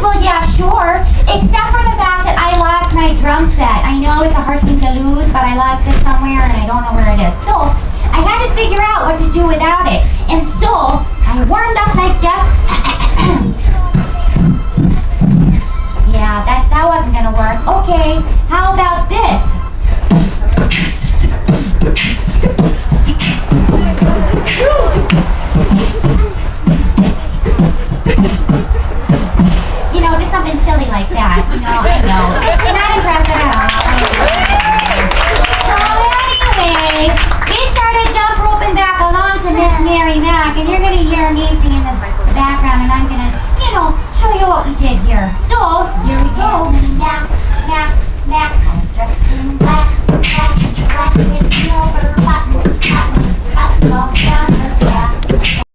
Well, yeah, sure. Except for the fact that I lost my drum set. I know it's a hard thing to lose, but I left it somewhere and I don't know where it is. So I had to figure out what to do without it. And so I warmed up like this. Yeah, that wasn't gonna work. Okay, how about this? You know, just something silly like that. I know. Not impressive at all. So anyway, we started jump roping back along to Miss Mary Mac, and you're gonna hear me sing in the background, and I'm gonna, show you what we did here. So, here we go. Mac, Mac, Mac, I'm dressed in black, black, black with silver.